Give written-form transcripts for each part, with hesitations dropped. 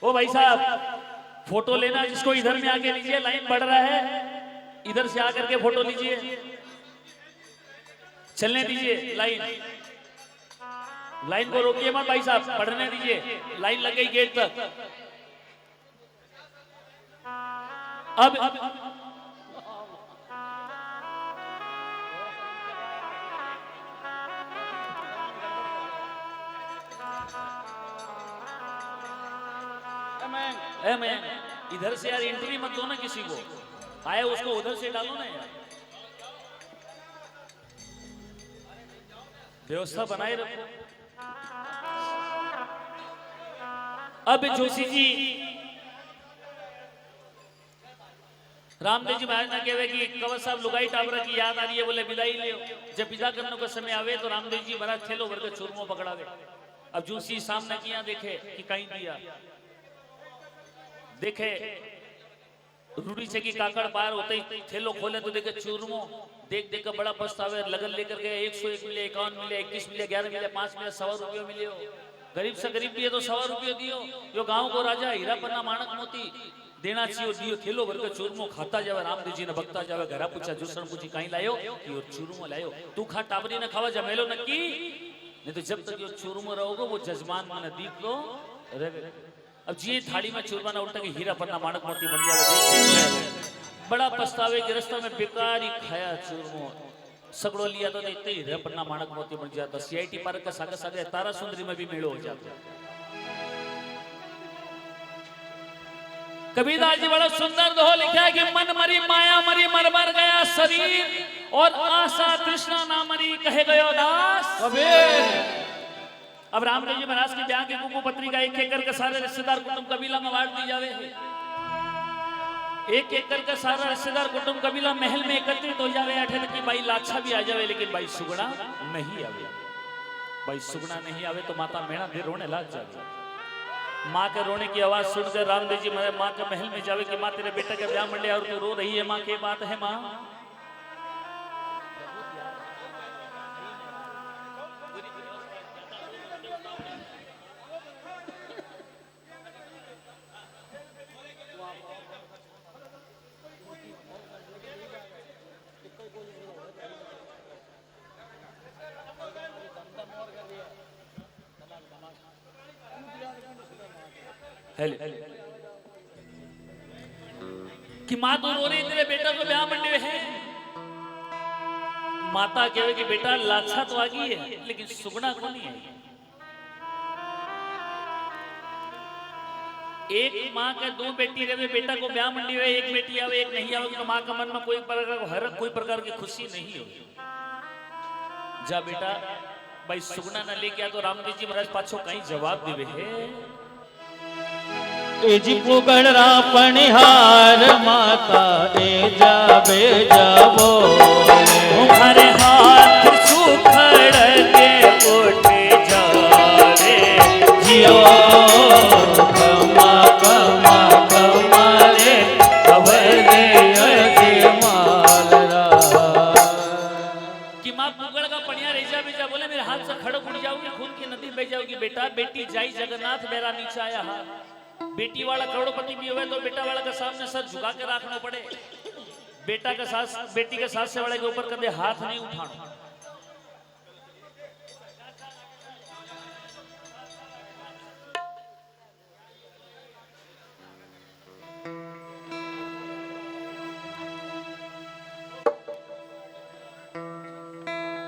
ओ भाई साहब फोटो लेना जिसको इधर में आके लीजिए, लाइन बढ़ रहा है, इधर से आकर के फोटो लीजिए, चलने दीजिए लाइन, लाइन को रोकिए मत भाई साहब, बढ़ने दीजिए, लाइन लग गई गेट तक। अब मैं इधर से यार एंट्री मत दो ना किसी को, आए उसको उधर से डालो ना यार, व्यवस्था बनाए रखो। अब जोशी जी रामदेव जी महाराज ने कहे कि कंवर साहब लुगाई टाबरा की याद आ रही है, बोले विदाई ले, जब विदा करने का समय आवे तो रामदेव जी महाराज थेलो भर के चूरमो पकड़ावे। अब जोशी सामने किया देखे कि कहीं दिया, देखे रूढ़ी से की काकड़ पार होते ही थेलो खोले तो देखे चूरमो, देख देख कर बड़ा पछतावे, लगन लेकर गए 101 मिले, 51 मिले, 21 मिले, 11 मिले, 5 मिले, 100 रुपये मिले। गरीब से गरीब भी है तो 100 रुपये दियो, जो गांव को राजा हीरा पन्ना माणक मोती देना चाहिए दियो, थेलो भर के चूरमो खाता जावे। रामदेव जी ने बकता जावे, घरा पूछा जुसण पूछी कहीं लायो कि और चूरमो लायो, तू खा टाबरी ने खावा जमेलो नक्की, नहीं तो जब तक यो चूरमो रहोगे वो जजमान माने दीप लो रे। अब जी थाली में चूरमा ना उल्टा के हीरा पन्ना माणक मोती बन जावे, बड़ा पछतावे कि रास्ता में बेकार ही खाया चूरमो, सगड़ो लिया तो देखते हीरा पन्ना माणक मोती बन जाता। सीआईटी पार्क का सागे सागे तारा सुंदरी में भी मेलो हो जाता। कबीरदास जी बड़ा सुंदर दोहा लिखा है कि मन मरी माया मरी मर मर गया शरीर, और आशा तृष्णा ना मरी कहे गयो दास कबीर। अब रामदेव जी महाराज की ब्याह की कुकू पत्रिका एक एक करके सारे रिश्तेदार कुटुंब कबीला में बांट दी जावे, एक एक करके सारा रिश्तेदार कुटुंब कबीला महल में एकत्रित हो जावे। अठे तक की भाई लाछा भी आ जावे, लेकिन भाई सुगड़ा नहीं आवे। भाई सुगड़ा नहीं आवे तो माता मेणा भी रोने लग जावे। माँ के रोने की आवाज सुनकर रामदेव जी माँ के महल में जावे कि माँ तेरे बेटा के ब्याह मंडे और तू रो रही है, माँ की बात है माँ। कि माँ तो रो रही तेरे बेटा को ब्याह मंडे है। माता कहे कि बेटा लाछा तो आ गई है लेकिन सुगना को नहीं आई। एक माँ के दो बेटी रहे, बेटा को ब्याह मंडी हुए, एक बेटी आवे एक नहीं आवे तो माँ का मन में कोई प्रकार की खुशी नहीं होगी। जा बेटा भाई सुगना न लेके आ, तो रामदेव जी महाराज पाछो कहीं जवाब देवे है। जी पुगड़ा पनिहार माता ए जावे जावो, तुम्हारे हाथ सुखड़ के उठे जावे जियो कमा कमा कमा रे कवरे मालरा। कि माँ पुगड़ का पनिहार ऐजा बेजा बोले मेरे हाथ से खड़क उड़ जाओगी, खून की नदी बह जाओगी। बेटा बेटी जाई जगन्नाथ मेरा नीचा आया हाथ। बेटी वाला करोड़पति भी हुए तो बेटा वाला का सामने सर झुका के रखना पड़े। बेटा का सास बेटी के सास से वाले के ऊपर कभी हाथ नहीं उठाना।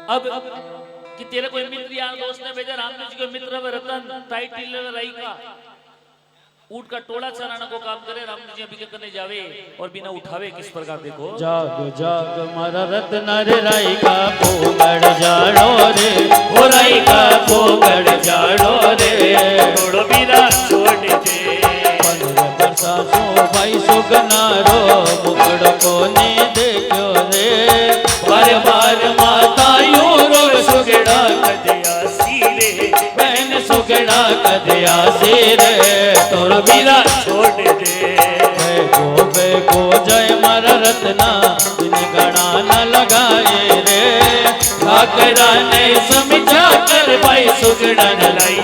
अब कि तेरे कोई मित्र यार दोस्त ने भेजा, रामदेव जी को मित्र रतन टाइटिल रही का ऊट का टोला चलाने को काम करे। रामदेव जी अभी के करने जावे और बिना उठावे किस प्रकार देखो। जाग जाग मारा रत्न रे राई का पोगड़ जाड़ो रे, ओ राई का पोगड़ जाड़ो रे, छोड़ो बीरा छोड़ दे पंद्रह बरसा सो भाई सुगनारो मुकड़ को ने देखो रे। बार बार माता यूं रो सुगड़ा कदया सीरे बहन सुगड़ा कदया सिरे, तोर बीरा छोड़ दे बेगो जय मारा रत्ना दिन गणा न लगाए रे। ठाकरा ने समझा कर भाई सुगड़ा न लाई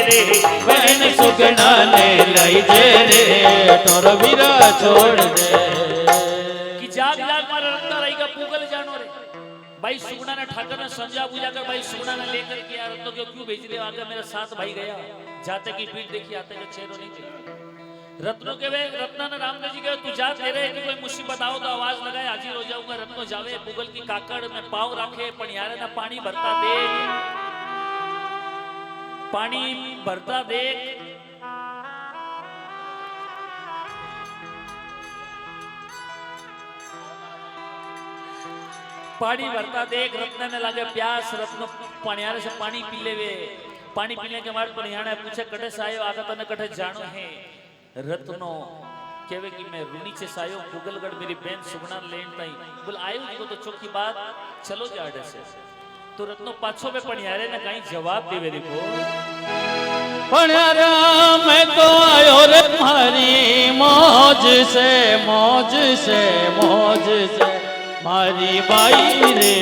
रे, बहन सुगड़ा ने लाई लाई जे रे टोर वीरा छोड़ दे कि जाग जाग मारा रत्ना रही का पूगल जानो रे भाई सुगुना ने ठाकर ने संजा पूजा कर भाई सुगुना ने लेकर के यार रत्नों क्यों भेज रहे हो आगे मेरे साथ भाई गया जाते की पीठ देखी आते के चेहरो नहीं देखी रत्नों के वे रत्ना ने रामदेव जी के तू जा तेरे कि कोई मुसीबत आओ तो आवाज लगाए हाजिर हो जाऊंगा रत्नो जावे पूगल की काकड़ में पाव रखे पनियारे ना पानी भरता देख पानी भरता देख पानी भरता देख रत्न ने लगे प्यास रत्न पनियारे से पानी पी ले वे पानी पीने के बाद पनियारे पूछे कटे से आयो आगा तने कटे जानो है रत्नो केवे कि मैं रुनी से सायो पुगलगढ़ मेरी बहन सुगना लेन ताई बोल आयो जी को तो चौकी बात चलो जाड़े से तो रत्नो पाछो में पनियारे ने कहीं जवाब देवे देखो पनियारा मैं तो आयो रे मारी मौज से मौज से मौज से मारी बाई रे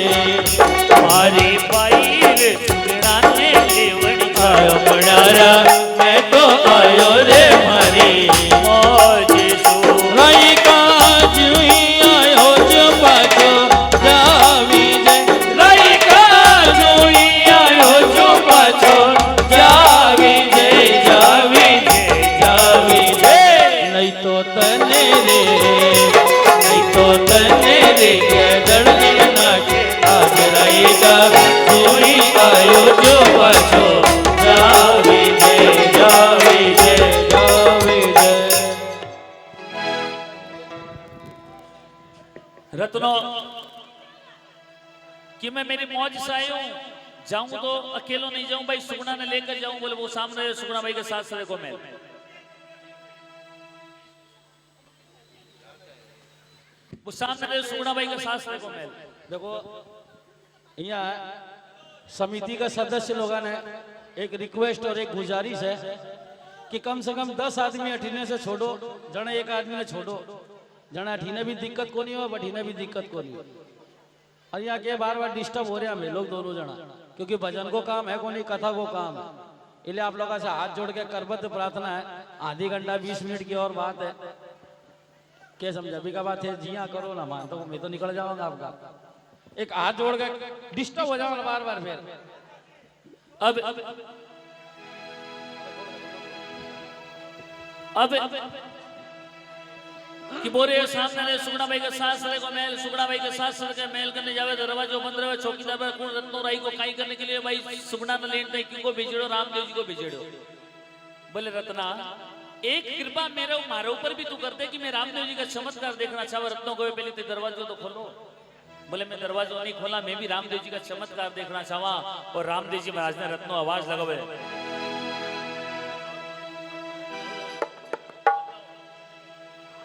सुगना ने लेवड़ी आयो पनियारा मैं तो आयो रे मारी मौज सो रही का जुई आयो जो पाछो जावी जे रही का जुई आयो जो पाछो जावी जे नहीं तो तने रे के दर्द नाचे आज राईदा जुई आयो जो पाछो जावी जे रत्नो कि मैं मेरी मौज से आया हूं जाऊं तो अकेलो नहीं जाऊं भाई सुगना ने लेकर जाऊं बोले वो सामने सुगना भाई के साथ सरे को मैं वो सामने सुगना भाई के साथ सरे को मैं देखो यहाँ समिति का सदस्य लोगों ने एक रिक्वेस्ट और एक गुजारिश है कि कम से कम 10 आदमी अठीने से छोड़ो जने एक आदमी ने छोड़ो जना अठीने भी दिक्कत को नहीं हो बठीने भी दिक्कत को नहीं हो और यहाँ के बार बार डिस्टर्ब हो रहे हैं हम लोग दोनों जना क्योंकि भजन को काम है को नहीं कथा को काम है इसलिए आप लोगों से हाथ जोड़ के करबद्ध प्रार्थना है आधी घंटा 20 मिनट की और बात है क्या समझा भी का बात है जी हाँ करो ना मान तो मैं तो निकल जाऊंगा आपका एक हाथ जोड़ के डिस्टर्ब हो जाओ बार बार फिर अब कि बोरे सामने सुगना भाई के साथ सरे को मेल सुगना भाई के साथ सरे के मेल करने जावे दरवाजो बंद रहे चौकीदार पर कौन रत्नो राई को काई करने के लिए भाई सुगना ने लेन तई क्यों को भेजड़ो रामदेव जी को भेजड़ो बोले रत्ना एक कृपा मेरे मारे ऊपर भी तू करते कि मैं रामदेव जी का चमत्कार देखना चाहता रत्नो को पहले तो दरवाजो तो खोलो बोले मैं दरवाजा नहीं खोला मैं भी रामदेव जी का चमत्कार देखना चाहवा और रामदेव जी महाराज ने रत्नो आवाज लगावे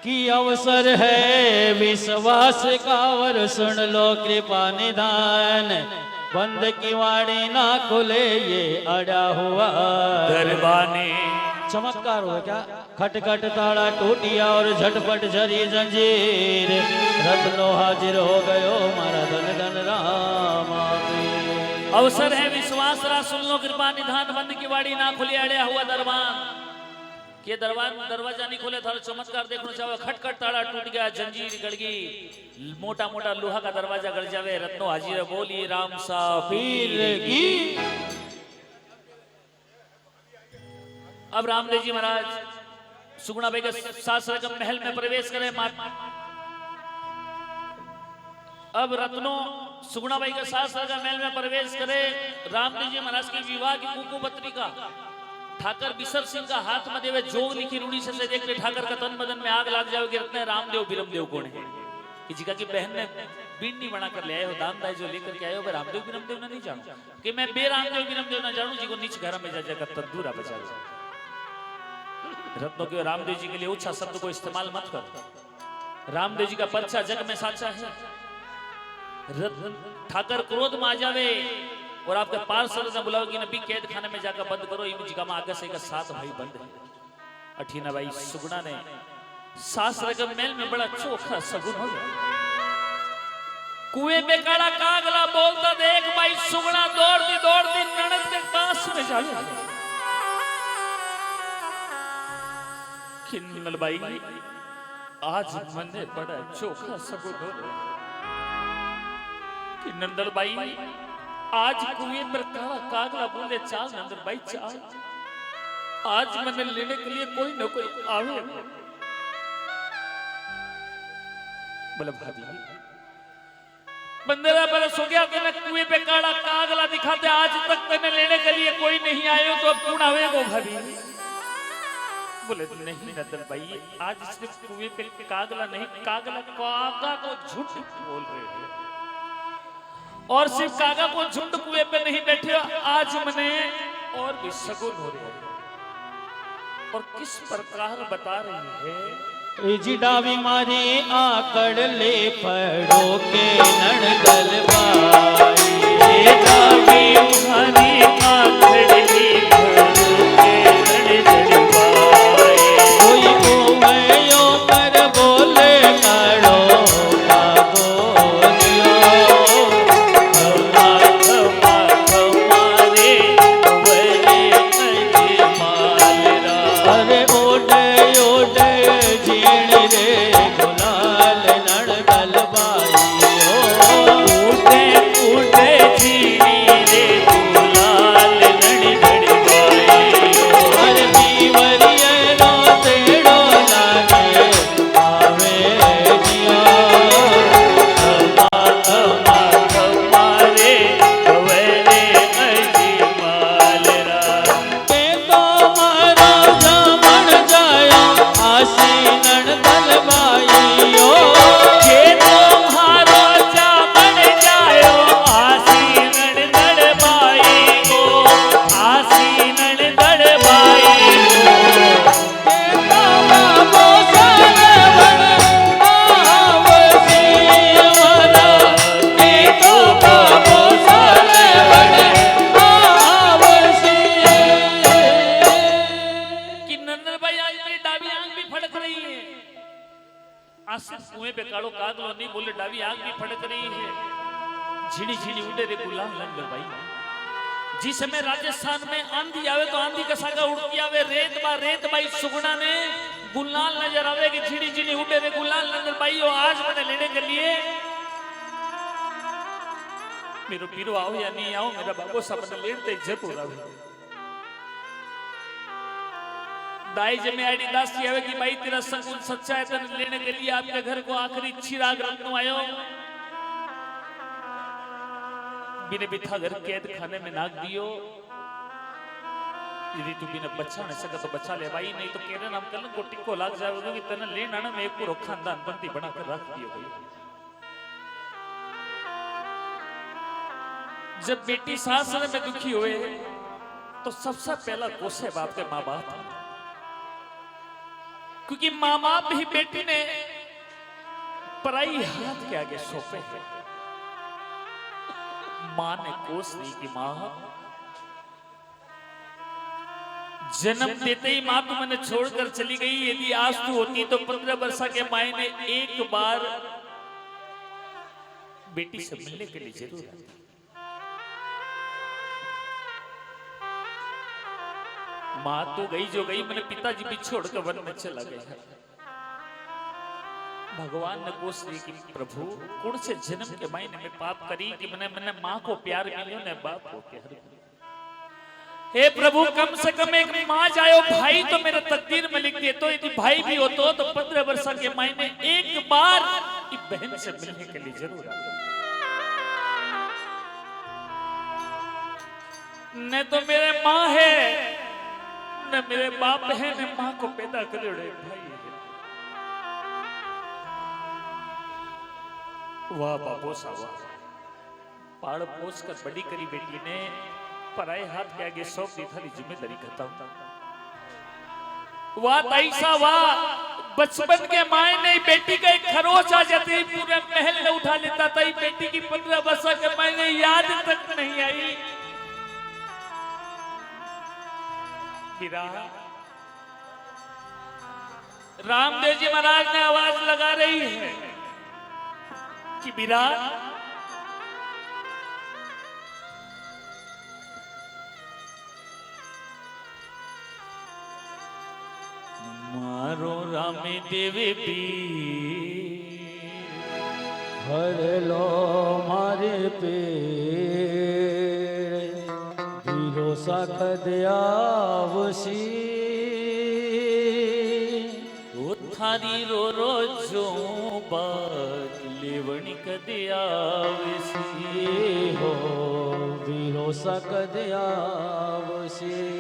की अवसर है विश्वास का वर सुन लो कृपा निधान बंद की वाणी ना खुले ये अड़ा हुआ दरबाने चमत्कार हो क्या खटखट ताड़ा टूटिया और झटपट झरी जंजीर रत्नो हाजिर हो गयो मारा धन धन राम अवसर है विश्वास रा सुन लो कृपा निधान बंद की वाड़ी ना खुली अड़या हुआ दरबान के दरवाजा नहीं खोले थारो चमत्कार देखना चाहो खटखट ताड़ा टूट गया जंजीर गड़ गई मोटा मोटा लोहा का दरवाजा गड़ जावे रत्नो हाजिर बोली राम सा पीर की अब रामदेव जी महाराज सुगुणा भाई के साथ सरगम महल में प्रवेश करे अब रत्नो सुगुणा भाई के साथ सरगम महल में प्रवेश करे रामदेव जी महाराज की विवाह की कुकू पत्रिका ठाकर बिसर सिंह का हाथ में देवे जोग लिखी रूढ़ी से देखते ठाकर का तन बदन में आग लग जावे कि रत्न रामदेव बिरमदेव कौन है कि जिका की बहन ने बींडी बना कर ले आए हो दामदाई जो लेकर के आए हो रामदेव बिरमदेव ने नहीं जानू कि मैं बे रामदेव बिरमदेव ना जानू जी को नीच घर में जा जाकर तंदूरा बचा रत्नों के रामदेव जी के लिए ऊंचा शब्द को इस्तेमाल मत कर रामदेव जी का पर्चा जग में साचा है ठाकर क्रोध में आ जावे और आपके पार्षद ने बुलाओ कि नबी कैद खाने में जाकर बंद करो इम जी का आगे से का साथ भाई बंद है अठीना भाई सुगुणा ने सास रकम मेल में बड़ा चोखा सगुन हो गया कुएं में काला कागला बोलता देख भाई सुगुणा दौड़ती ननद के पास में जा कि नलबाई आज मने बड़ा चोखा सबूत हो रहा कि नंदलबाई आज कुएं पर काला कागला बोले चाल नंदलबाई चाल आज मने लेने के लिए कोई न कोई आवे बोले भाभी 15 बरस हो गया तेने कुएं पे काला कागला दिखाते आज तक तेने लेने के लिए कोई नहीं आयो तो अब कौन आवेगो भाभी बोले नहीं नंदन भाई आज सिर्फ कुएं पे कागला नहीं कागला कागा को झूठ बोल रहे हैं और सिर्फ कागा को झुंड कुएं पे नहीं बैठे आज मने और भी सगुन हो रहे हैं और किस प्रकार बता रही है जी डावी मारे आकड़ ले पड़ो के नड़गल बाई डावी मारे आकड़ ले पड़ो के नड़गल बाई कोई घूमयो पर बोले कड़ो का बोलियो हमारे वले अजी मालरा अरे ओडे ओडे जीण रे गुलाल नड़गल बाई उड़े उड़े जीनी रे गुलाल नड़गल बाई अरे पीवरिये रो तेड़ो लागे आवे जिया हमारे वले अजी मालरा के तो मारो जामण जायो आसी नड़गल बाईयो के तुम्हारो जामन जायो आसीन दड़बाई को आसीन दड़बाई को के तो बाबो साले बन आवसी वाला के तो बाबो साले बन आवसी कि नंदन भाई आज मेरी डाबी आंख भी फड़क रही है आज सिर्फ कुएं पे कालो कागलो नहीं बोले डाबी आंख भी फड़क रही है झिड़ी झिड़ी उड़े रे गुलाल नंदन भाई जिस समय राजस्थान में आंधी आवे तो आंधी का सागा उड़ती आवे रेत बाई सुगुना ने गुलाल नजर आवे कि झिड़ी झिड़ी उड़े रे गुलाल नंदन भाई और आज मैंने लेने के लिए मेरो पीरो आओ या नहीं आओ मेरा बाबू सब लेते जरूर आवे दाई जमे आईडी दास जी आवे कि भाई तेरा संगुन सच्चा है तने लेने के लिए आपके घर को आखिरी चिराग रखनो आयो बिने बिठा घर कैद खाने में नाक दियो यदि तू बिना बच्चा नहीं सका तो बच्चा ले भाई नहीं तो केरे नाम कर को टिक्को लाग जाएगा कि तने लेना ना मैं एक पूरा खानदान बंदी बना कर रख दियो भाई जब बेटी सास में दुखी हुए तो सबसे पहला गुस्से बाप के माँ बाप क्योंकि माँ बाप ही बेटी ने पराई हाथ के आगे सौंपे हैं मां ने कोस दी कि मां जन्म देते ही मां तू मैंने छोड़कर चली गई यदि आज तू होती तो 15 वर्ष के माए ने एक बार बेटी से मिलने के लिए जरूर आती मां तो गई जो गई मैंने पिताजी भी छोड़कर वन में चला गया भगवान ने कोस दी कि प्रभु कौन से जन्म के मायने में पाप करी कि मैंने मां को प्यार मिलियो ने बाप को प्यार मिलियो हे प्रभु कम से कम एक मां जायो भाई तो मेरे तकदीर में लिख दे तो यदि भाई भी हो तो 15 वर्ष के मायने एक बार इस बहन से मिलने के लिए जरूर आता न तो मेरे मां है न मेरे बाप है न मां को पैदा करे भाई वाह बाबू साहब पाड़ पोस कर बड़ी करी बेटी ने पराए हाथ के आगे सौंप दी थारी जिम्मेदारी खत्म वाह ताई सा वाह बचपन के माए ने बेटी का एक खरोच आ जाती पूरे महल में उठा लेता था बेटी की 15 वर्ष के मायने याद तक नहीं आई रामदेव जी महाराज ने आवाज लगा रही है कि बिरा मारो મારો રામે દેવે હર લો મારે પીર વીરો સખદ આવશી થારી રો રો જો બાત લેવણી કદે આવેસી હો વીરો સખદ આવશી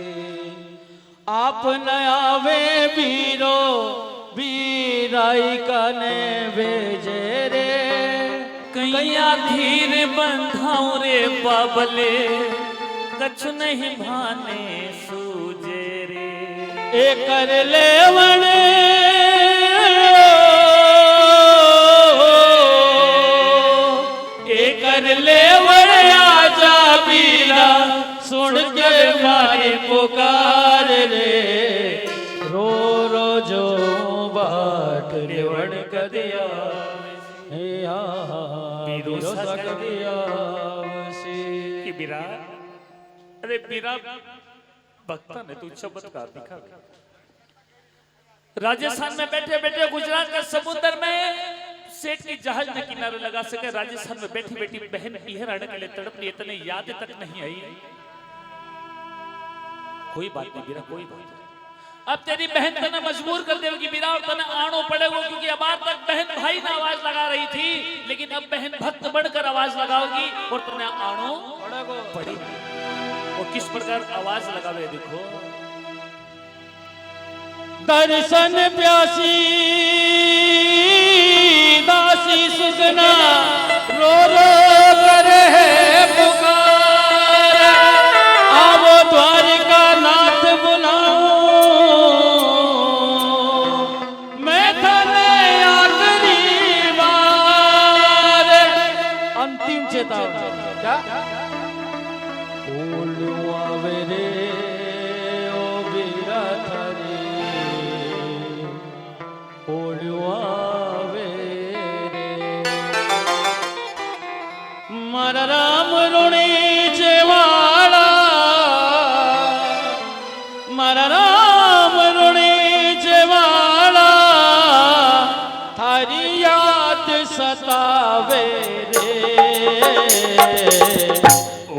આપ ન આવે વીરો વીરાઈ કને વેજે રે કૈયા ધીર બંધાઉ રે બાબલે કચ્છ નહીં ભાને સૂજે રે એ કર લેવણ એ કર લેવણ આજા બીરા સુણ કે મારી પુકાર રે રો રો જો બાટ લેવણ કદિયા હે બીરો સકદિયા कि बीरा अरे बीरा भक्ता ने तू चमत्कार दिखा राजस्थान में बैठे बैठे गुजरात का समुद्र में सेठ की जहाज ने किनारे लगा सके राजस्थान में बैठी बैठी बहन इहर आने के लिए तड़प रही इतने याद तक नहीं आई कोई बात नहीं बीरा कोई बात नहीं अब तेरी बहन तने मजबूर कर देगी बीरा और तने आनो पड़ेगा क्योंकि अब तक बहन भाई ने आवाज लगा रही थी लेकिन अब बहन भक्त बढ़कर आवाज लगाओगी और तने आनो पड़ेगी और किस प्रकार आवाज लगावे देखो दर्शन प्यासी दासी सुगना रो रो करे है पुकार आवो द्वारिका नाथ बुलाऊं मैं थने आखिरी बार अंतिम चेतावनी क्या ओलू आवे रे ओ बीरा थारी ओलू आवे रे मारा राम रुणी जेवाड़ा मारा राम रुणी जेवाड़ा थारी याद सतावे रे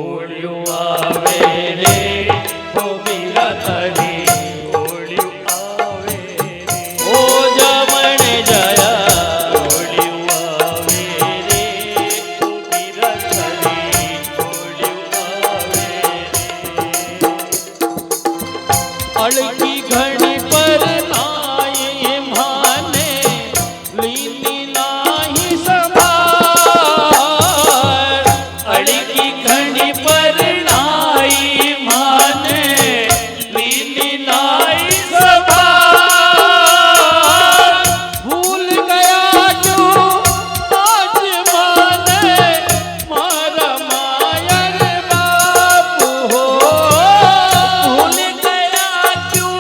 ओलियो आवे रे ओ बीरा थारी ओलियो आवे रे ओ जमण जया ओलियो आवे रे ओ बीरा थारी ओलियो आवे रे अड़की घड़ी पर नाई माने लीनी नाही संभार अड़की घड़ी पर नाई माने लीनी नाई संभार भूल गया क्यों आज माने मारा मायर बाप हो भूल गया क्यों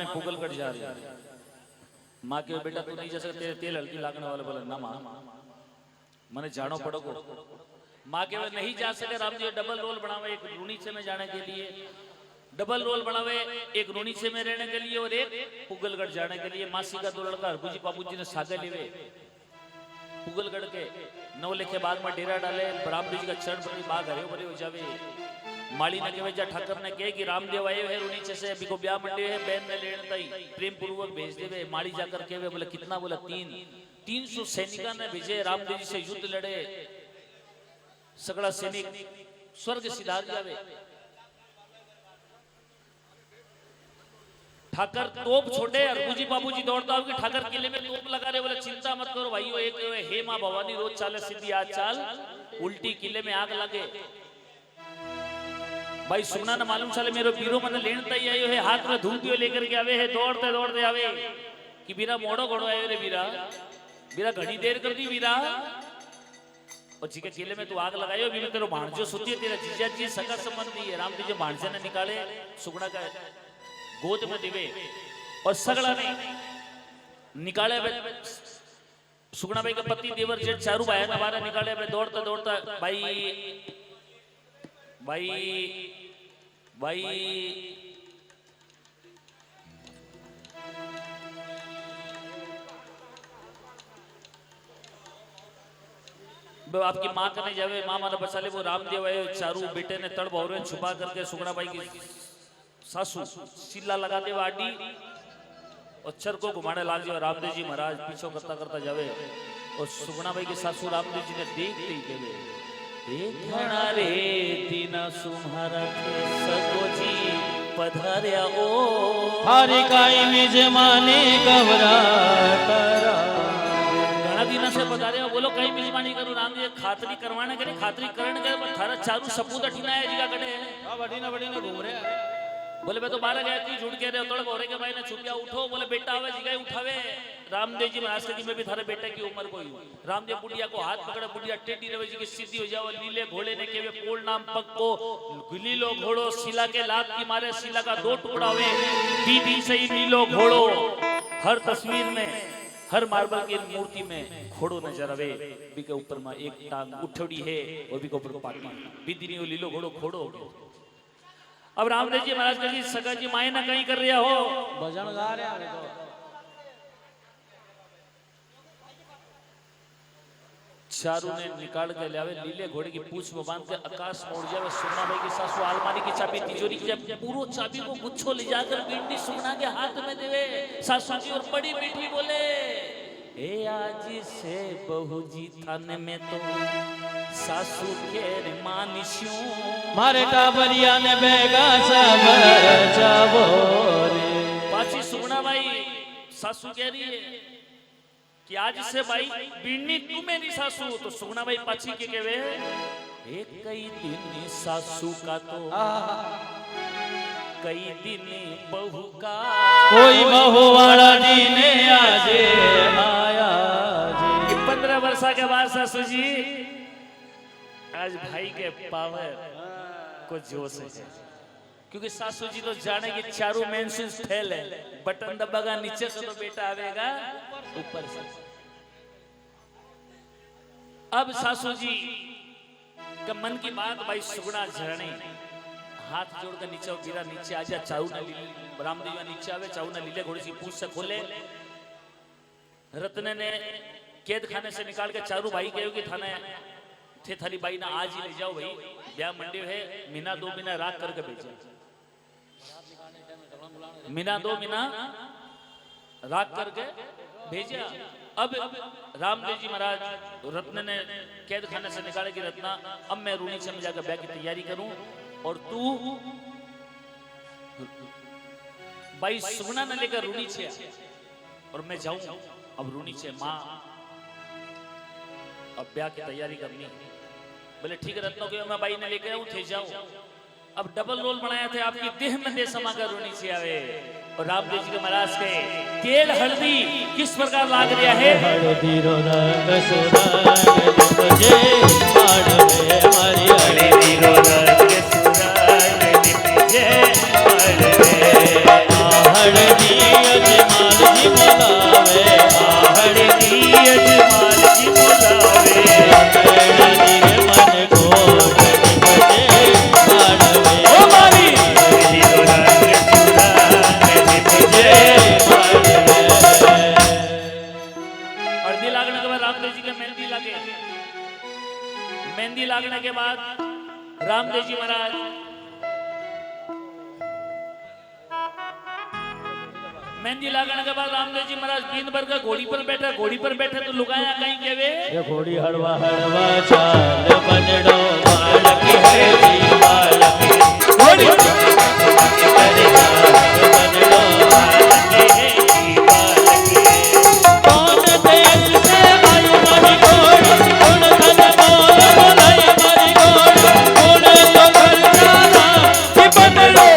पुगलगढ़ जा रही है। माँ के बेटा तू नहीं जा सकते, तेल हल्की लागने वाले बोले ना माँ मैंने जानो पड़ोगो। माँ के वे नहीं जा सके, राम जी डबल रोल बनावे, एक रूनीचे में जाने के लिए डबल रोल बनावे, एक रूनीचे में रहने के लिए और एक पुगलगढ़ जाने के लिए। मासी का दो लड़का हरबूजी बाबूजी ने सागे लेवे पुगलगढ़ के 9 लेखे बाग में डेरा डाले, रामदेव जी का चरण पकड़ी बाग हरे भरे हो जावे। माली ने कहे जा ठाकर ने कहे कि रामदेव आए है रूनीचे से, अभी को ब्याह मंडे है, बहन ने लेने तई प्रेम पूर्वक भेज देवे। माली जाकर कहे बोले कितना, बोला 300 सैनिका ने भेजे, रामदेव जी से युद्ध लड़े, सगड़ा सैनिक स्वर्ग सिधार जावे। ठाकर तोप छोटे, हरबूजी बाबूजी दौड़ता हो कि ठाकर किले में तोप लगा रहे, बोले चिंता मत करो भाइयों, एक हे माँ भवानी रोज चाले सीधी आज चाल, उल्टी किले में आग लगे। भाई सुना ना मालूम चले मेरो बीरो मन लेन तई आयो है, हाथ में धूल दियो लेकर के आवे है, दौड़ते दौड़ते आवे कि बीरा मोड़ो घोड़ो आयो रे बीरा, बीरा घड़ी देर कर दी बीरा, और जी के किले में तू आग लगायो, बीरा तेरो भांजो सुती है, तेरा जीजा जी सगा संबंधी है। राम जी भांजे ने निकाले सुगड़ा का गोद में दिवे और सगड़ा ने निकाले, सुगड़ा भाई का पति देवर जेठ चारू भाई ने बाहर निकाले, दौड़ता दौड़ता भाई भाई भाई आपकी माँ करने जावे, माँ माने बचा ले, वो रामदेव आए, चारू बेटे ने तड़ बहुरे छुपा करके सुगड़ा भाई की सासू सिल्ला लगा दे वाडी और चर को घुमाने लाग जाए। रामदेव जी महाराज पीछे करता करता जावे और सुगुणा भाई की सासू रामदेव जी ने देखते ही कहे घना रे दीना सुम्हारा थे सगो जी पधार्या ओ हरि काई निज माने गवरा करा। घना दीना से पधार्या, बोलो कहीं मिजमानी करूं, रामदेव खातरी करवाने करे, खातरी करने करे, पर थारा चारू सपूत अठीना है जीगा कड़े वडीना वडीना घूम रहे हैं। बोले मैं तो बारह गया थी, झूठ कह रहे हो, तोड़ बोरे के भाई ने छुपिया उठो, बोले बेटा आवे जी गए उठावे। रामदेव जी महाराज जी में भी थारे बेटे की उम्र कोई हूं। रामदेव बुढ़िया को हाथ पकड़ा, बुढ़िया टेढ़ी रवे जी की सीधी हो जाओ, लीले घोड़े ने केवे पोल नाम पग को लीलो घोड़ो शिला के लात की मारे, शिला का 2 टुकड़ा हुए, दीदी से ही लीलो घोड़ो। हर तस्वीर में हर मार्बल की मूर्ति में घोड़ो नजर आवे, बी के ऊपर में एक टांग उठड़ी है और बी के ऊपर पाटी, बीदी नहीं लीलो घोड़ो घोड़ो। अब रामदेव जी महाराज जी सगा जी माए ना कहीं कर रहा हो, भजन गा रहे हैं तो चारू ने निकाल के लावे, लीले घोड़े की पूंछ में बांध के आकाश मोड़ जावे। सुगना भाई की सासू अलमारी की चाबी तिजोरी की चाबी पूरो चाबी को गुच्छो ले जाकर बिंदी सुगना के हाथ में देवे। सासू जी और बड़ी मीठी बोले ए आज से बहू जी थाने में तो सासू के रे मानिस्यूं मारे टाबरिया ने बेगा सब जावो रे। पाची सुगना भाई सासू कह रही है कि आज से भाई बीनी तू मेरी सासू, तो सुगना भाई पाची के कहवे एक कई दिन सासू का तो कई दिन बहू का, कोई बहू वाला दिन आजे आया जी। 15 वर्षा के बाद सासू जी आज भाई के पावर को जोश है, क्योंकि सासू जी तो जाने की चारों मेंशंस फेल है, बटन दबागा नीचे से तो बेटा आवेगा ऊपर से। अब सासू जी का मन की बात भाई सुगुणा झरने हाथ जोड़कर नीचे गिरा, नीचे आ जा। चाऊ ने रामदेव नीचे आवे, चाऊ ने लीले घोड़े की पूंछ से खोले, रत्न ने कैद खाने से निकाल के चारू भाई कहे कि थाने थे थारी बाई ना आज ही ले जाओ भाई, ब्याह मंडे है, महीना 2 महीना रात करके भेजा, महीना 2 महीना रात करके भेजा। अब रामदेव जी महाराज रत्न ने कैद खाने से निकाले कि रत्ना अब मैं रूनी से जाकर ब्याह की तैयारी करूं और तू भाई सुगना न लेकर रूनी से और मैं जाऊं। अब रूनी से माँ अब ब्याह की तैयारी करनी, बोले ठीक है रत्नों के मैं भाई ने लेकर आऊं थे जाऊं। अब डबल रोल बनाया थे, आपकी देह में दे समाकर रूनी से आवे और रामदेव जी के महाराज के तेल हल्दी किस प्रकार लाग रहा है। हल्दी रो रंग सुरंग तुझे माड़ में हमारी हल्दी रो रंग सुरंग तुझे माड़ में हल्दी लागने के बाद रामदेव जी महाराज मेहंदी लागने के बाद रामदेव जी महाराज दिन भर का घोड़ी पर बैठे तो लुगाया कहीं के वे ये घोड़ी हड़वा हड़वा चाल बनड़ो बालक है जी बालक घोड़ी बनड़ो बालक है जी बालक कौन देश से आई मारी घोड़ी कौन धन मोर बोलाई मारी घोड़ी कौन तो घर जाना कि बनड़ो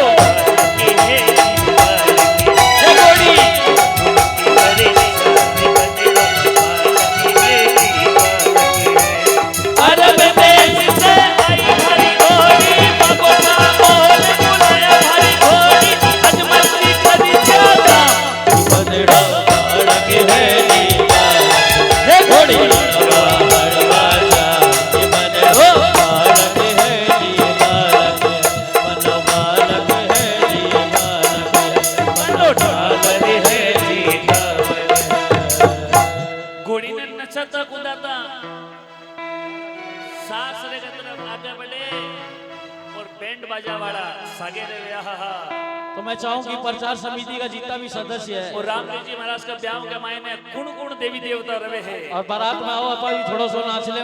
तो मैं चाहूं कि प्रचार समिति का जितना भी सदस्य है और रामदेव जी महाराज का ब्याह के मायने गुण गुण देवी देवता रवे है और बारात में आओ अपा भी थोड़ा सो नाच ले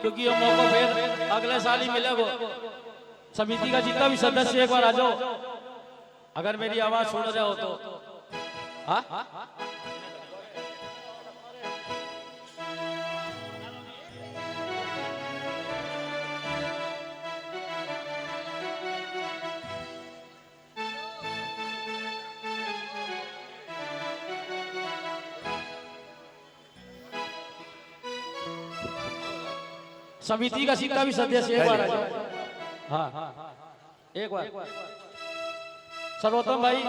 क्योंकि ये मौका फिर अगले साल ही मिलेगा। समिति का जितना भी सदस्य एक बार आ जाओ, अगर मेरी आवाज सुन रहे हो तो। हाँ समिति का जितना भी सदस्य एक बार आ जाओ। हाँ एक बार सर्वोत्तम भाई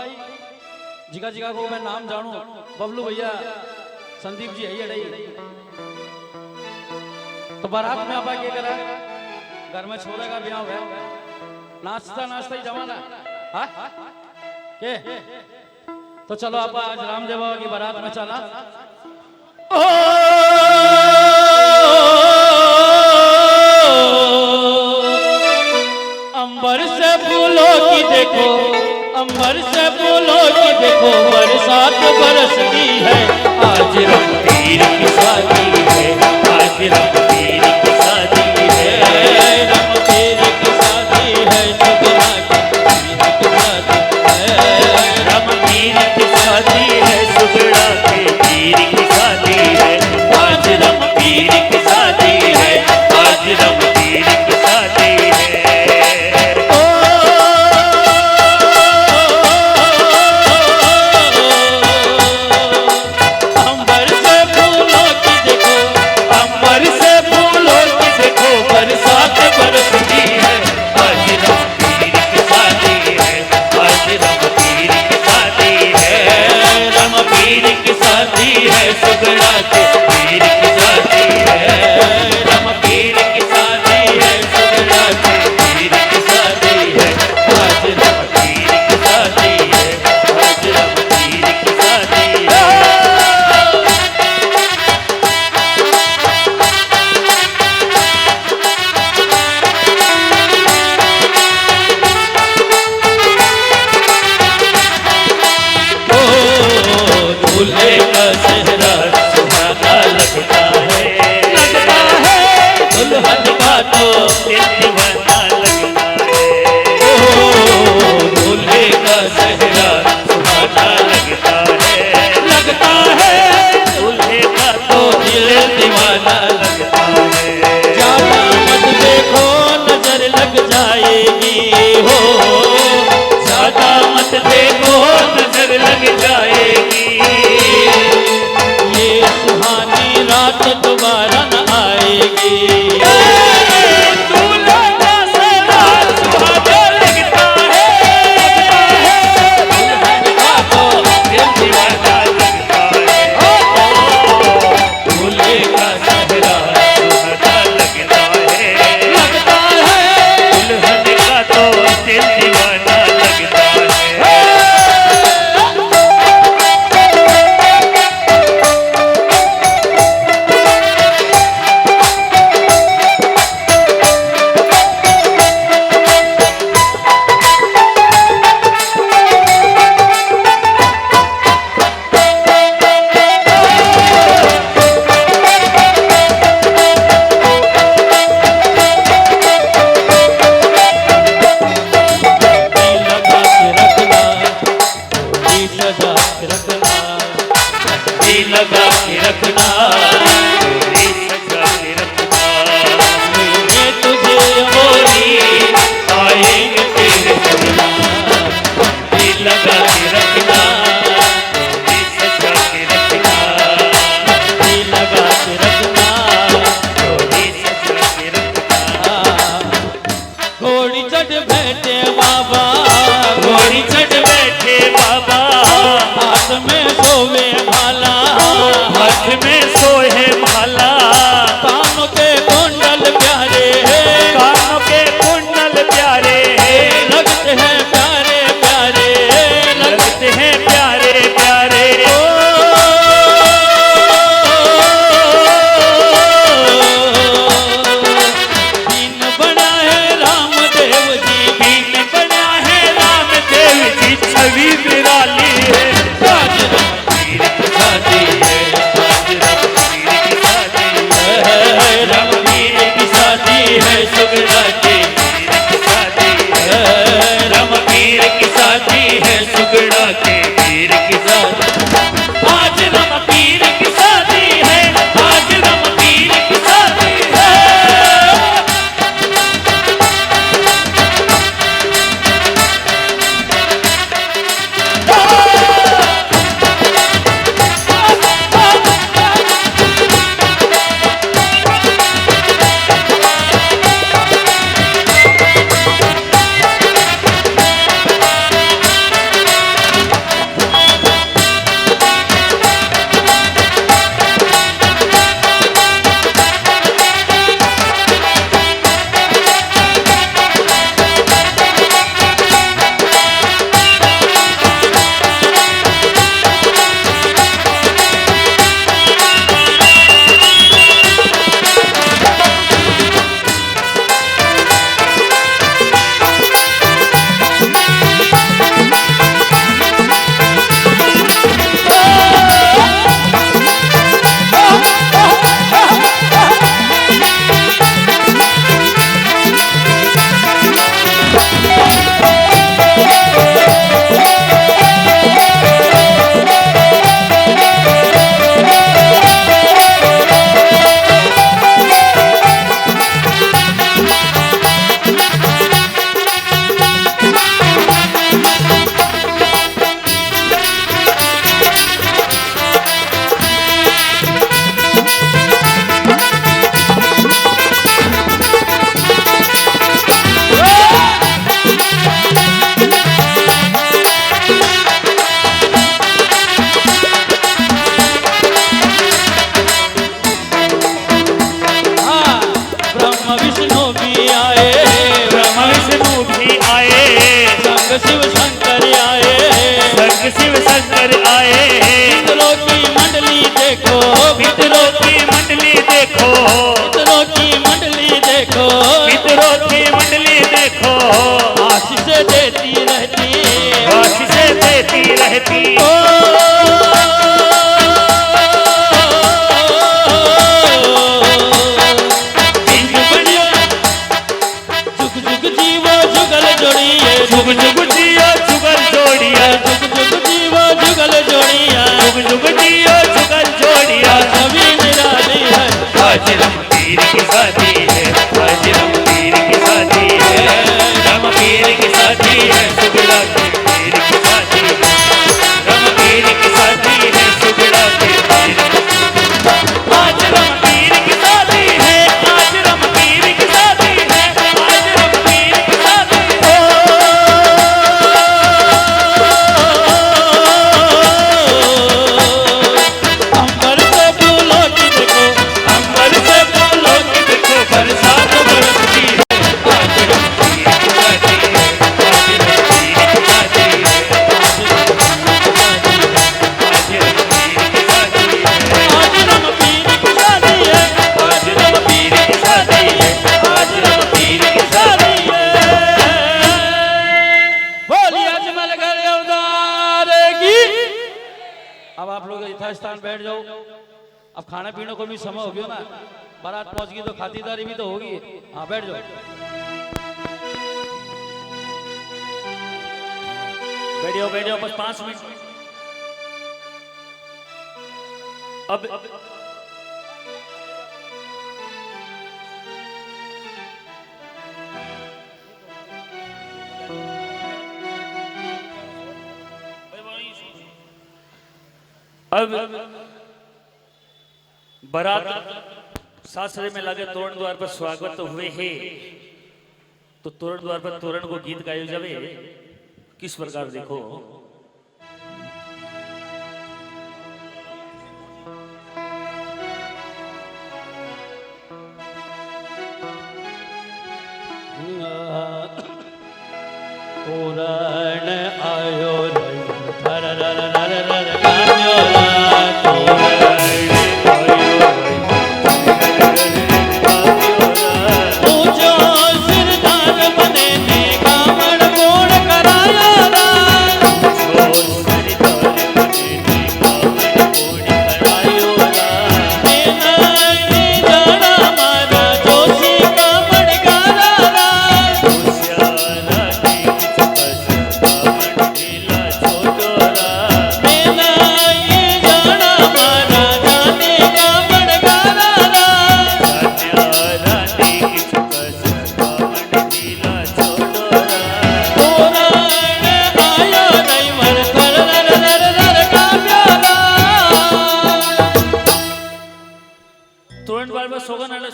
जिगा जिगा को मैं नाम जानू, बबलू भैया, संदीप जी है रही। तो बारात में आपा क्या करा, घर में छोरा का ब्याह हुआ, नाचता नाचता ही जमाना। हाँ के तो चलो आपा आज रामदेव बाबा की बारात में चला। अंबर से फूलों की देखो, अंबर से फूलों की देखो, बरसात बरसती है। आज रमतीर की शादी है, आज रमतीर की शादी है, रमतीर की शादी है, सुगना की शादी है, रमतीर की शादी है, सुगना के तीर की शादी है। आज रमतीर की शादी है, आज रमतीर की शादी है। सुगड़ा के पीर की शादी है, रमपीर की शादी है, सुगड़ा के पीर की शादी है। आज रमपीर की शादी है, आज रमपीर की शादी है। दूल्हे का चेहरा सुहाना लगता है, दुल्हन का तो दिल दीवाना लगता है। दूल्हे का चेहरा सुहाना लगता है, दूल्हे का तो दिल दीवाना लगता है। ज्यादा मत देखो नजर लग जाएगी हो, ज्यादा मत देखो नजर लग जाएगी। ये सुहानी रात दोबारा न आएगी। दूल्हे का चेहरा सुहाना लगता है, दुल्हन का तो दिल दीवाना लगता है। दूल्हे का चेहरा सुहाना लगता है, दुल्हन का तो दिल दीवाना लगता है। रखना, दिल लगा के रखना, डोरी सजा के रखना, मैं तुझे मोरी आएंगे तेरे सजना, दिल लगा के रखना, डोरी सजा के रखना, दिल लगा के रखना, डोरी सजा के रखना। घोड़ी चढ़ बैठे बाबा, घोड़ी चढ़ बैठे बाबा, हाथ में सोवे भाला, हाथ में सोहे भाला, कानों के कुंडल प्यारे, कानों के कुंडल प्यारे, लगते हैं प्यारे प्यारे, लगते हैं प्यारे प्यारे। दिन बना है रामदेव जी, बीन बना है रामदेव जी, छवि निराली है। आज रामवीर की शादी है, आज वीर की शादी है, रामवीर की शादी है, सुगड़ा की वीर की शादी है, रामवीर की शादी है, सुगड़ा के वीर की शादी। आज रामवीर की शादी है, आज रामवीर की शादी है। ब्रह्म विष्णु भी आए, ब्रह्मा विष्णु भी आए, संग शिव शंकर आए, संग शिव शंकर आए। पितरों की मंडली देखो, पितरों की मंडली देखो, पितरों की मंडली देखो, पितरों की मंडली देखो, आशीष देती रहती, आशीषें देती रहती। इंज बढ़िया, जुग जुग जीवो जुगल जोड़िए, जुग जुग जियो जुगल जोड़िया, जुग जुग जीवो जुगल जोड़िया, जुग जुग जियो जुगल जोड़िया। सभी निराली है। आज रामवीर की शादी है, आज रामवीर की शादी है, रामवीर की शादी है, सुगड़ा के वीर की शादी है, रामवीर की शादी है, सुगड़ा के वीर की। आज रामवीर की शादी है, आज रामवीर की शादी है, आज रामवीर की शादी है। अंबर से फूलों की देखो, अंबर से फूलों की देखो बरसात बरसती है। आज रामवीर की शादी है, आज रामवीर की शादी है, आज रामवीर की शादी है, आज रामवीर की शादी है, आज रामवीर की शादी है, आज रामवीर की शादी है। बोलिए अजमल कर अवतार की। अब आप लोग यथास्थान बैठ जाओ। अब खाने पीने को भी समय हो गया ना, बारात पहुंच गई तो खातिरदारी भी तो होगी। हाँ बैठ जाओ। बैठो बैठो बस 5 मिनट। अब बारात सासरे में लगे तोरण द्वार पर स्वागत हुए है, तो तोरण द्वार पर तोरण को गीत गायो जावे किस प्रकार देखो। तोरण आयो रे थर रर रर रर गायो रा तोरण आयो रे पूजो सिरदार बने ने कामड़ कोण करायो रा पूजो सिरदार बने ने कामड़ कोण करायो रा तेनाली जाना मारा जोशी कामड़ गारा रा होशियारा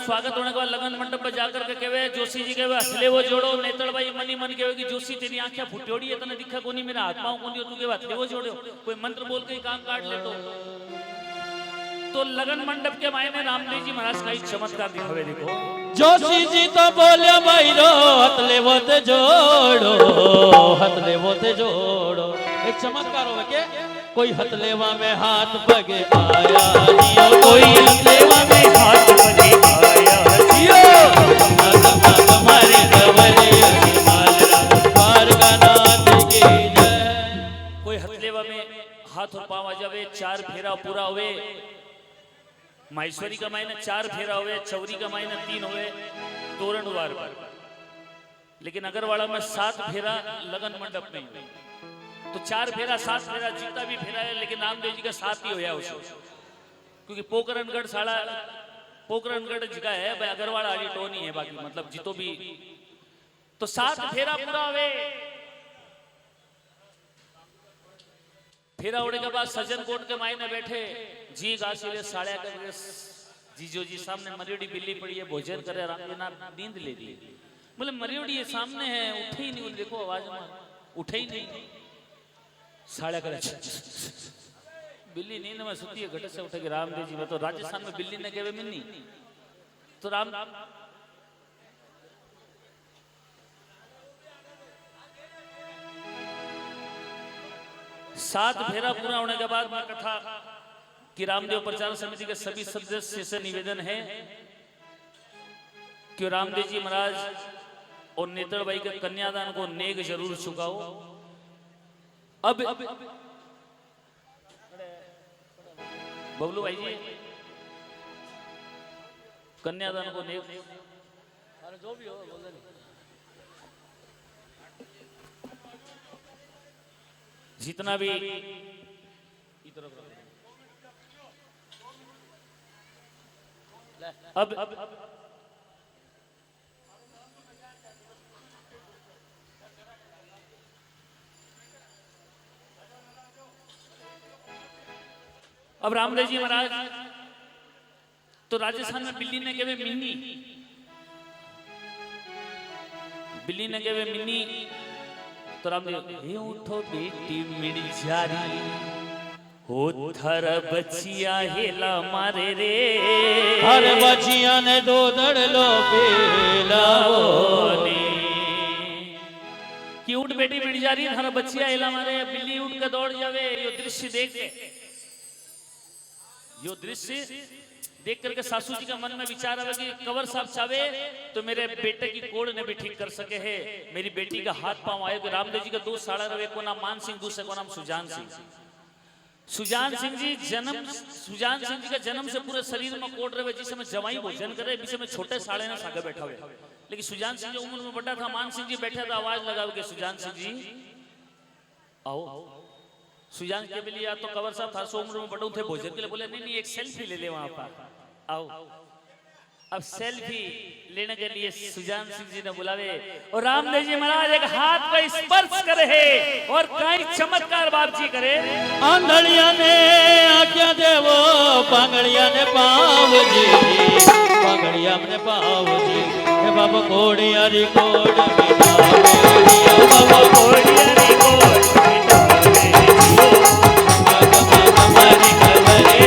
स्वागत होने के बाद लगन मंडप पे जाकर के कहवे जोशी जी कहवे हथले वो जोड़ो नेतड़ भाई मनी मन कहवे कि जोशी तेरी आंखें फुटोड़ी है तने दिखा कोनी मेरा आत्माओं कोनी तू कहवे हथले वो जोड़ो कोई मंत्र बोल के ही काम काट ले तो लगन मंडप के मायने रामदेव जी महाराज का एक चमत्कार दिखावे देखो। जोशी जी तो बोले भाई रो हथले वो ते जोड़ो हथले वो ते जोड़ो। एक चमत्कार हो के कोई हथलेवा में हाथ पगे आया जियो कोई हथलेवा में हाथ पगे आया जियो हमारे गवले मालरा पार का नाथ की जय। कोई हथलेवा में हाथ और पांव आ जावे, चार फेरा पूरा हुए, माहेश्वरी का मायने चार फेरा हुए, चौरी का मायने 3 हुए तोरण द्वार पर, लेकिन अगरवाड़ा में 7 फेरा लगन मंडप में हुए। तो 4 फेरा 7 फेरा जीता भी फेरा है, लेकिन रामदेव जी का 7 ही होया उसको, क्योंकि पोकरणगढ़ साड़ा पोकरणगढ़ जगह है भाई, अगरवाड़ा आड़ी टोनी है, बाकी मतलब जीतो भी तो 7 फेरा पूरा हुए। फेरा उड़े के बाद सज्जन कोट के मायने बैठे जी गासीले साड़िया कर जीजो जी सामने मरियोड़ी बिल्ली पड़ी है, भोजन करे, राम जी ना नींद ले ली, बोले मरियोड़ी ये सामने है, उठे ही नहीं, देखो आवाज में उठे ही नहीं, साड़िया करे बिल्ली नींद में सुती है, घट से उठेगी रामदेव जी में। तो राजस्थान में बिल्ली ने कहवे मिलनी, तो राम 7 फेरा पूरा होने के बाद मैं कथा कि रामदेव प्रचार समिति के सभी सदस्य से निवेदन है कि रामदेव जी महाराज और नेत्र भाई के कन्यादान को नेक जरूर चुकाओ। अब बबलू भाई जी कन्यादान को नेक जो भी हो जितना भी अब रामदेव जी महाराज तो राजस्थान में बिल्ली ने कहवे मिन्नी, बिल्ली ने कहवे मिन्नी, तो रामदेव हे उठो बेटी मिल जारी हो थर बचिया हेला मारे रे, हर बचिया ने दो दड़ लो पेलाओ ने कि उठ बेटी मिल जारी हर बचिया हेला मारे, बिल्ली उठ के दौड़ जावे। यो दृश्य देख के, यो दृश्य देख करके सासू जी का मन में विचार आवे कि कंवर साहब चाहे तो मेरे बेटे की कोड़ ने भी ठीक कर सके है, मेरी बेटी का हाथ पांव आए। रामदेव जी का 2 साड़ा रवे, को नाम मान सिंह, दूसरे को नाम सुजान सिंह। सुजान सिंह जी का जन्म से पूरे शरीर में कोट रहे, जिस समय जवाई भोजन करे, बीच में छोटे साड़े ने सागे बैठा हुए, लेकिन सुजान सिंह जी उम्र में बड़ा था। मान सिंह जी बैठा था, आवाज लगा के सुजान सिंह जी आओ। सुजान के लिए या तो कवर साहब था, सो उम्र में बड़ू थे, भोजन के लिए बोले नहीं नहीं एक सेल्फी ले ले वहां पर आओ। अब सेल्फी लेने के लिए सुजान सिंह जी ने बुलावे और रामदेव जी महाराज एक हाथ का स्पर्श करे है और कई चमत्कार बाप जी करे। आंधड़िया ने आज्ञा देवो पांगड़िया ने पाव जी, पांगड़िया ने पाव जी, हे बाबा कोड़िया री कोड़ मिटावे, बाबा कोड़िया री कोड़ मिटावे, हमारी खबरे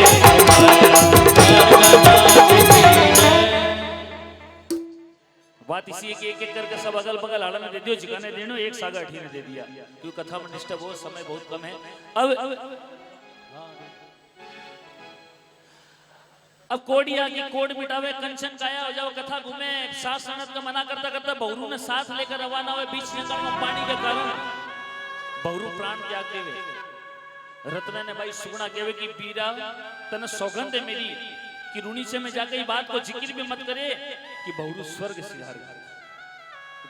बात इसी है कि एक एक करके सब अगल बगल आड़ा ने दे दियो, जिकाने देनो एक सागा अठी ने दे दिया, क्योंकि कथा में डिस्टर्ब हो, समय बहुत कम है। अब कोड़िया की कोड मिटावे, कंचन काया हो जाओ, कथा घूमे, सास सनत का मना करता करता बहुरू ने साथ लेकर रवाना हुए, बीच जंगल में पानी के कारण बहुरू प्राण त्याग देवे। रत्ना ने भाई सुगुणा कहवे कि बीरा तने सौगंध है मेरी कि रूणी से में जाके ये बात को जिक्र भी मत करे कि बहुरू स्वर्ग सिधार।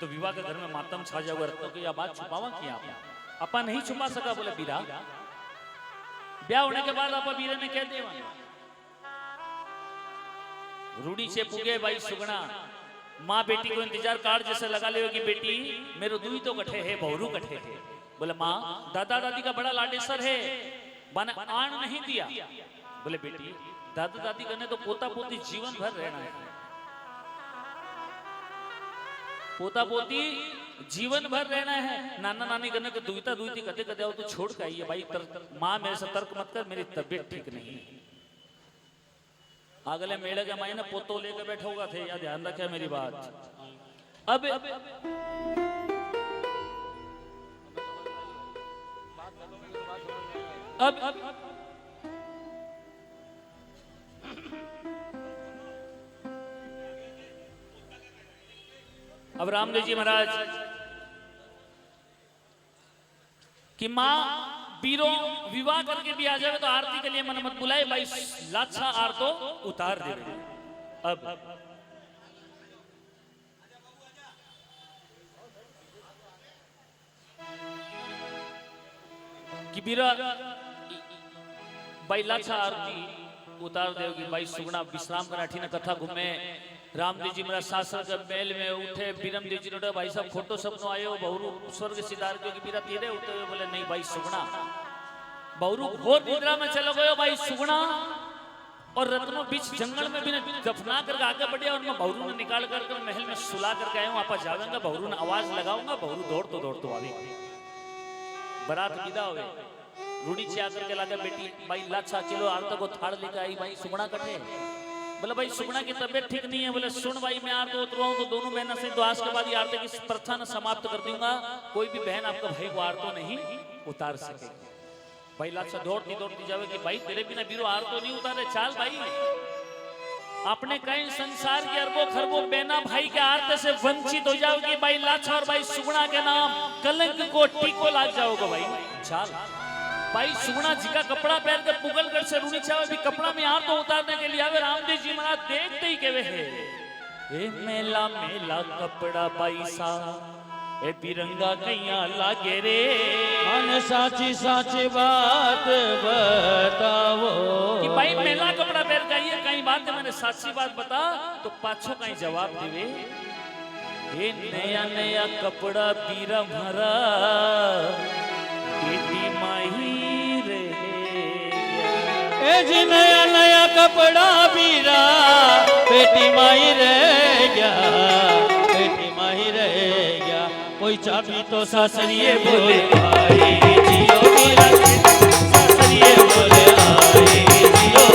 तो विवाह के घर में मातम छा जाओगे, रत्नों की यह बात छुपावा कि आपा नहीं छुपा सका। बोले बीरा, ब्याह होने के बाद आपा बीरा ने कह दिया, रूढ़ी से पुगे भाई सुगना, माँ बेटी को इंतजार कार्ड जैसे लगा ले कि बेटी मेरे दुई तो कठे है, बहुरू कठे है। बोले माँ दादा दादी का बड़ा लाडेसर है, बना आन नहीं दिया। बोले बेटी दादा दादी करने तो पोता पोती जीवन भर रहना है, पोता पोती जीवन भर रहना है, नाना नानी करने को दुईता दुईती कदे कदे आओ तो छोड़ के आइए भाई। माँ मेरे से तर्क मत कर, मेरी तबीयत ठीक नहीं है। अगले मेले के महीने पोतो लेकर बैठा होगा थे, या ध्यान रखे मेरी बात। अब अब रामदेव जी महाराज कि माँ बीरो विवाह करके भी आ जावे तो आरती के लिए मन मत बुलाए भाई, लाछा आर तो उतार दे। अब कि बीरा भाई लाछा आरती उतार देगी भाई। सुगना विश्राम कराठी ने कथा घूमे, रामदेव जी मेरा सासर के मेल में उठे, बीरम देव जी ने भाई साहब खोटो सपनो आयो, बहुरू स्वर्ग सिधार क्योंकि बीरा तीरे उठे हुए। बोले नहीं भाई सुगना, बहुरू घोर निद्रा में चलो गयो भाई सुगना, और रत्नों बीच जंगल में भी दफना करके आगे बढ़िया, उनमें बहुरू ने निकाल कर महल में सुला करके आए हूँ, आप जावेंगे, बहुरू ने आवाज लगाऊंगा, बहुरू दौड़ तो आवे, बारात विदा हुए। रूढ़ी से आकर के लागे बेटी भाई लाछा किलो आरता को थाड़ लेकर आई भाई सुगना कटे। बोले भाई सुगना की तबीयत ठीक नहीं है। बोले सुन भाई मैं आरती उतरवाऊं तो दोनों बहनों से तो आज के बाद ये आरती की प्रथा न समाप्त कर दूंगा, कोई भी बहन आपका भाई को आरतो नहीं उतार सके। भाई लाछा दौड़ती जावे कि भाई तेरे बिना बीरो आरतो नहीं उतारे, चाल भाई। आपने कहीं संसार के अरबों खरबों बहना भाई के आरते से वंचित हो जाओगी भाई लाछा, और भाई सुगना के नाम कलंक को टीको लाग जाओगे भाई, चाल। भाई सुगना जी का कपड़ा पहन के पुगलगढ़ से रूनी चावे भी कपड़ा में हाथ तो उतारने के लिए आवे। रामदेव जी महाराज देखते ही कहवे है, ए मेला मेला कपड़ा पैसा, ए बिरंगा कैया लागे रे, मन साची साची बात बताओ। कि भाई मेला कपड़ा पहन के कहीं बात है, मैंने साची बात बता तो पाछो कहीं जवाब देवे। ए नया नया कपड़ा बीरा भरा, बेटी माही रे, ए जी नया नया कपड़ा बीरा, बेटी माही रह गया, बेटी माही रह गया। कोई चाबी तो सासरिये बोले आई जियो, बीरा सासरिये बोले आई जियो,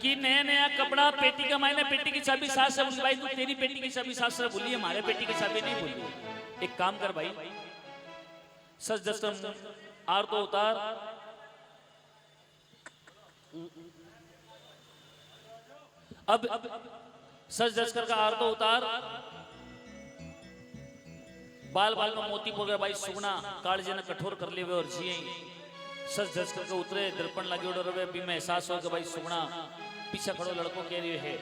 कि नया नया कपड़ा पेटी का मायने पेटी की चाबी सास से बोली। भाई तू तेरी पेटी की चाबी सास से बोली, हमारे पेटी की चाबी नहीं बोली। एक काम कर भाई, सच दस्तम आर तो उतार, अब सच दस्कर का आर तो उतार, बाल बाल में मोती पोगे भाई सुगना कालजे ने कठोर कर लिए और जिए सच धस करके उतरे, दर्पण लगे उड़ रहे। अभी में एहसास हो कि भाई सुगना पीछे खड़ो लड़कों कह रहे है,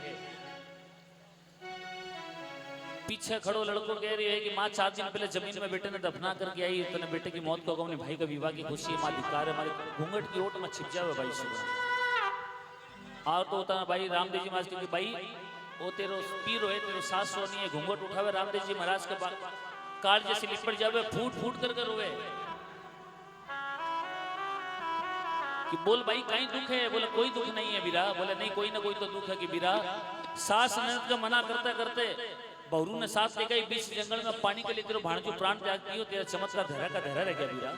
पीछे खड़ो लड़को कह रही है कि माँ 4 दिन पहले जमीन में बेटे ने दफना करके आई, तने बेटे की मौत को अपने भाई का विवाह की खुशी है, माँ धिक्कार है, हमारे घूंघट की ओट में छिप जावे भाई सुबह। और तो होता भाई रामदेव जी महाराज की भाई वो तेरो पीर है, तेरो सास सोनी है, घूंघट उठावे रामदेव जी महाराज के काल जैसे लिपट जावे, फूट फूट कर रोवे कि बोल भाई कहीं दुख है? बोले कोई दुख नहीं है बीरा। बोले नहीं कोई ना कोई तो दुख है कि बीरा सास ननद का मना करते करते बहरू ने साथ ले गई बीच जंगल में पानी के लिए, तेरे भाणजो प्राण त्याग कियो, तेरा चमत्कार धरा का धरा रह गया बीरा।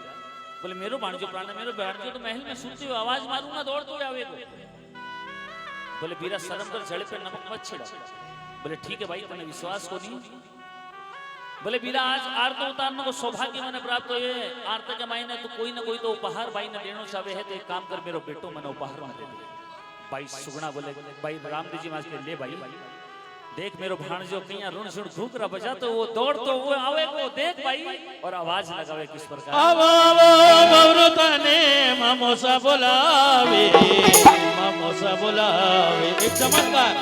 बोले मेरो भाणजो प्राण है, मेरो भाणजो तो महल में सुनते हो आवाज मारू ना दौड़ते हुए आवे। बोले बीरा शर्म कर, जड़े पे नमक मत छिड़ा। बोले ठीक है भाई तने विश्वास को नहीं। बोले बीरा आज आरत उतारने को सौभाग्य मैंने प्राप्त हुए, आरत के मायने तो कोई ना कोई तो उपहार भाई ने देनो चाहे है, तो एक काम कर मेरो बेटो मैंने उपहार में दे दे। भाई सुगना बोले भाई रामदेव जी महाराज के ले भाई देख मेरो भाणजो कहीं ऋण सुण घूकरा बजा तो वो दौड़ तो वो आवे को देख भाई और आवाज लगावे किस प्रकार। आवो आवो बवरुतने मामोसा बोलावे, मामोसा बोलावे। एक चमत्कार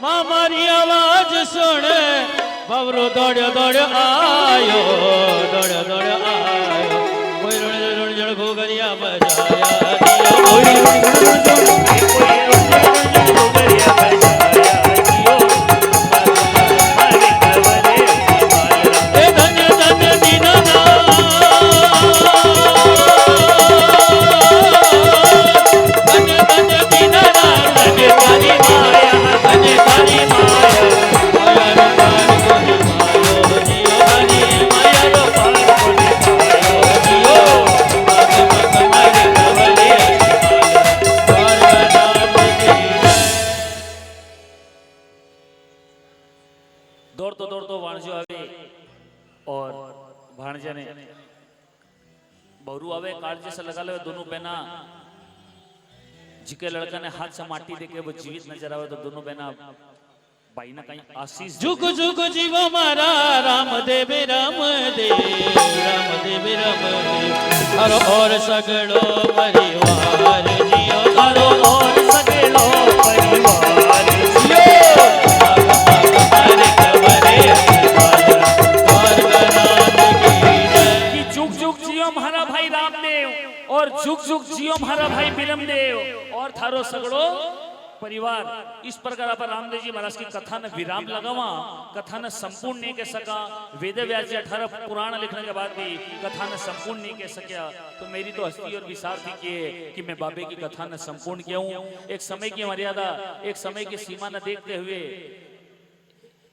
माँ मारी आवाज सुन बवरो दौड़ दौड़ आयो, दौड़ दौड़ आयो। कोई ऋण ऋण जड़ घोगरिया बजाया दियो, कोई ऋण घोगरिया बजाया दियो। ए धन्य धन्य दीनानाथ, धन्य धन्य दीनानाथ, धन्य तारी माया, धन्य तारी माया। दौड़तो भाणजो आवे और भाणजा ने बहरू आवे कालजे से लगा ले, दोनों बहना जिके लड़का ने हाथ से माटी देके वो जीवित नजर आवे तो दोनों बहना भाई ना कहीं आशीष जुग जुग जीवो मारा रामदेव रामदेव, रामदेव रामदेव। हरो और सगड़ो परिवार जियो, हरो और सगड़ो परिवार जियो। जुग जुग जियो हमारा भाई रामदेव और जुग जुग जियो हमारा भाई बिरमदेव और थारो सगड़ो परिवार। इस प्रकार पर रामदेव जी महाराज की कथा ने विराम लगावा, कथा ने संपूर्ण नहीं कह सका। वेद व्यास जी 18 पुराण लिखने के बाद भी कथा ने संपूर्ण नहीं कह सकिया, तो मेरी तो हस्ती और विसार थी कि मैं बाबे की कथा ने संपूर्ण किया हूँ। एक समय की मर्यादा, एक समय की सीमा न देखते हुए,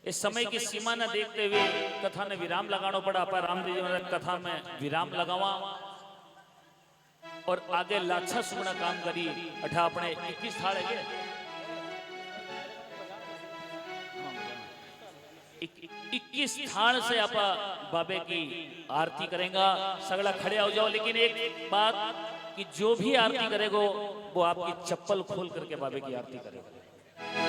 इस समय की सीमा न देखते हुए कथा ने विराम लगाना पड़ा। पर रामदेव जी महाराज कथा में विराम लगावा और आगे लाछा सुगना काम करी। अठा अपने 21 थाल है 21 थाल से आप बाबे की आरती करेंगे। सगला खड़े हो जाओ, लेकिन एक बात कि जो भी आरती करेगा वो आपकी चप्पल खोल करके बाबे की आरती करेगा।